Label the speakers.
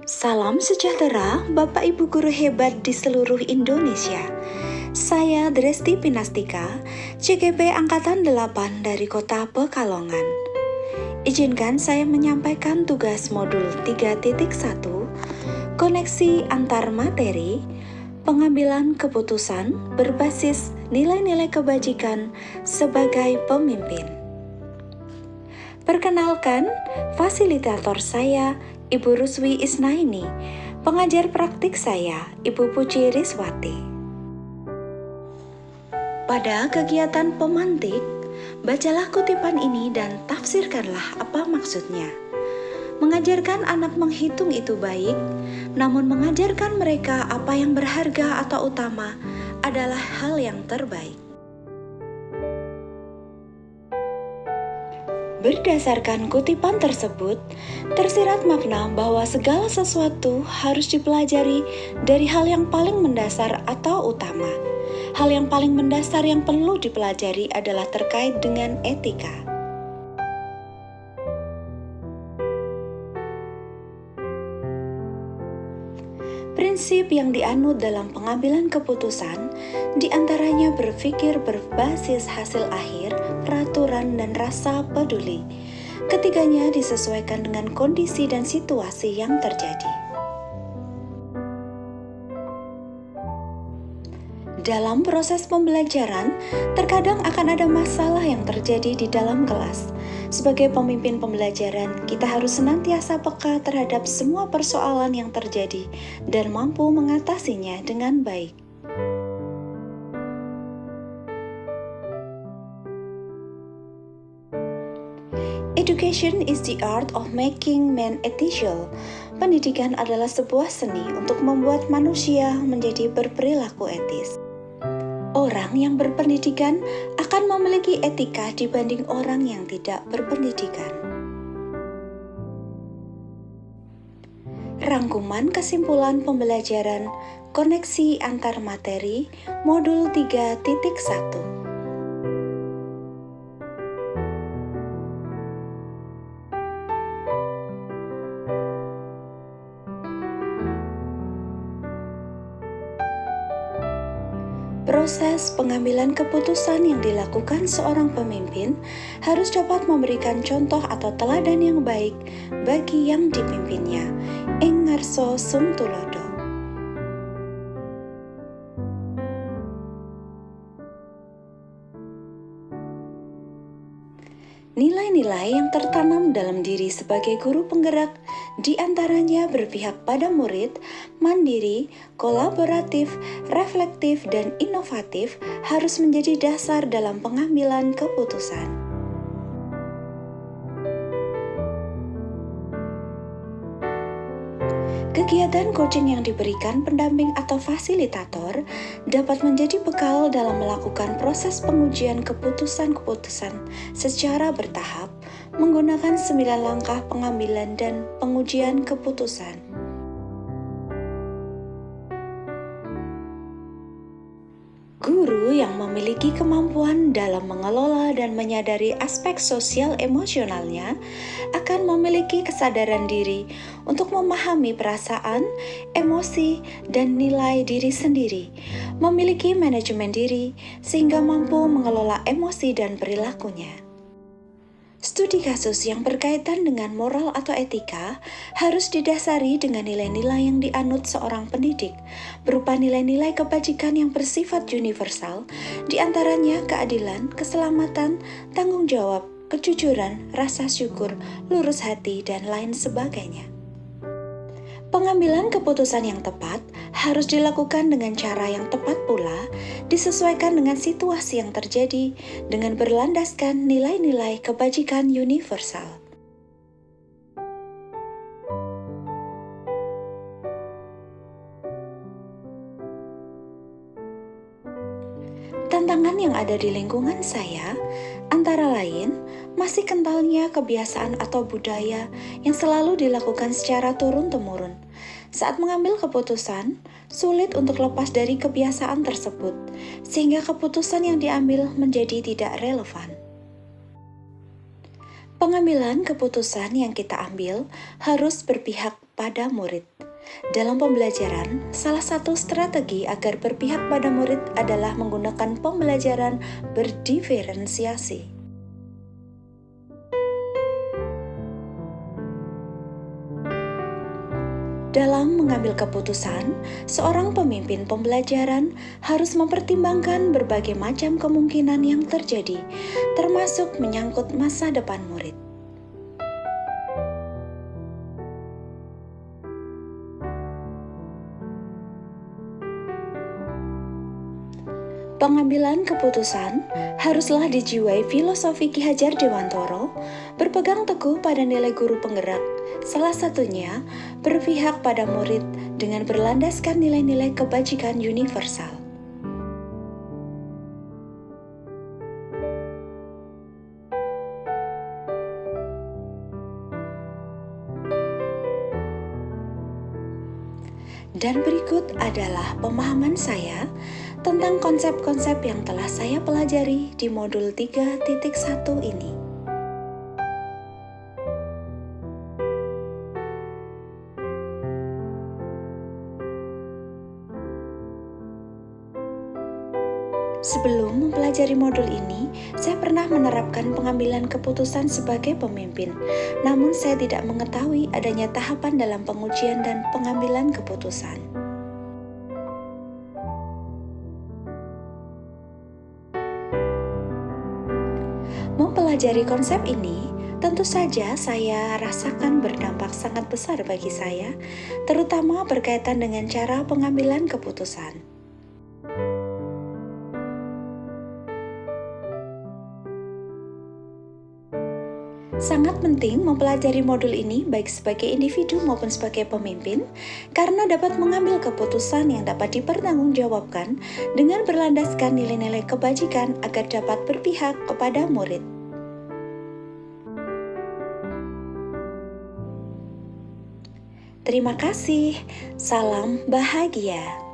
Speaker 1: Salam sejahtera Bapak Ibu guru hebat di seluruh Indonesia. Saya Dresti Pinastika, CGP Angkatan 8 dari Kota Pekalongan. Izinkan saya menyampaikan tugas modul 3.1, koneksi antar materi, pengambilan keputusan berbasis nilai-nilai kebajikan sebagai pemimpin. Perkenalkan, fasilitator saya Ibu Ruswi Isnaini, pengajar praktik saya, Ibu Puji Riswati. Pada kegiatan pemantik, bacalah kutipan ini dan tafsirkanlah apa maksudnya. Mengajarkan anak menghitung itu baik, namun mengajarkan mereka apa yang berharga atau utama adalah hal yang terbaik. Berdasarkan kutipan tersebut, tersirat makna bahwa segala sesuatu harus dipelajari dari hal yang paling mendasar atau utama. Hal yang paling mendasar yang perlu dipelajari adalah terkait dengan etika. Prinsip yang dianut dalam pengambilan keputusan diantaranya berpikir berbasis hasil akhir, peraturan, dan rasa peduli. Ketiganya disesuaikan dengan kondisi dan situasi yang terjadi. Dalam proses pembelajaran, terkadang akan ada masalah yang terjadi di dalam kelas. Sebagai pemimpin pembelajaran, kita harus senantiasa peka terhadap semua persoalan yang terjadi dan mampu mengatasinya dengan baik. Education is the art of making man ethical. Pendidikan adalah sebuah seni untuk membuat manusia menjadi berperilaku etis. Orang yang berpendidikan akan memiliki etika dibanding orang yang tidak berpendidikan. Rangkuman kesimpulan pembelajaran koneksi antar materi modul 3.1. Proses pengambilan keputusan yang dilakukan seorang pemimpin harus dapat memberikan contoh atau teladan yang baik bagi yang dipimpinnya. Ing ngarso sum tulodo. Nilai-nilai yang tertanam dalam diri sebagai guru penggerak diantaranya berpihak pada murid, mandiri, kolaboratif, reflektif, dan inovatif harus menjadi dasar dalam pengambilan keputusan. Kegiatan coaching yang diberikan pendamping atau fasilitator dapat menjadi bekal dalam melakukan proses pengujian keputusan-keputusan secara bertahap menggunakan 9 langkah pengambilan dan pengujian keputusan. Guru yang memiliki kemampuan dalam mengelola dan menyadari aspek sosial emosionalnya akan memiliki kesadaran diri untuk memahami perasaan, emosi, dan nilai diri sendiri, memiliki manajemen diri sehingga mampu mengelola emosi dan perilakunya. Studi kasus yang berkaitan dengan moral atau etika harus didasari dengan nilai-nilai yang dianut seorang pendidik, berupa nilai-nilai kebajikan yang bersifat universal, diantaranya keadilan, keselamatan, tanggung jawab, kejujuran, rasa syukur, lurus hati, dan lain sebagainya. Pengambilan keputusan yang tepat harus dilakukan dengan cara yang tepat pula, disesuaikan dengan situasi yang terjadi, dengan berlandaskan nilai-nilai kebajikan universal. Tantangan yang ada di lingkungan saya, antara lain, masih kentalnya kebiasaan atau budaya yang selalu dilakukan secara turun-temurun. Saat mengambil keputusan, sulit untuk lepas dari kebiasaan tersebut, sehingga keputusan yang diambil menjadi tidak relevan. Pengambilan keputusan yang kita ambil harus berpihak pada murid. Dalam pembelajaran, salah satu strategi agar berpihak pada murid adalah menggunakan pembelajaran berdiferensiasi. Dalam mengambil keputusan, seorang pemimpin pembelajaran harus mempertimbangkan berbagai macam kemungkinan yang terjadi, termasuk menyangkut masa depan murid. Pengambilan keputusan haruslah dijiwai filosofi Ki Hajar Dewantoro, berpegang teguh pada nilai guru penggerak, salah satunya berpihak pada murid dengan berlandaskan nilai-nilai kebajikan universal. Dan berikut adalah pemahaman saya tentang konsep-konsep yang telah saya pelajari di modul 3.1 ini. Sebelum mempelajari modul ini, saya pernah menerapkan pengambilan keputusan sebagai pemimpin. Namun saya tidak mengetahui adanya tahapan dalam pengujian dan pengambilan keputusan. Mempelajari konsep ini, tentu saja saya rasakan berdampak sangat besar bagi saya, terutama berkaitan dengan cara pengambilan keputusan. Sangat penting mempelajari modul ini baik sebagai individu maupun sebagai pemimpin, karena dapat mengambil keputusan yang dapat dipertanggungjawabkan dengan berlandaskan nilai-nilai kebajikan agar dapat berpihak kepada murid. Terima kasih, salam bahagia.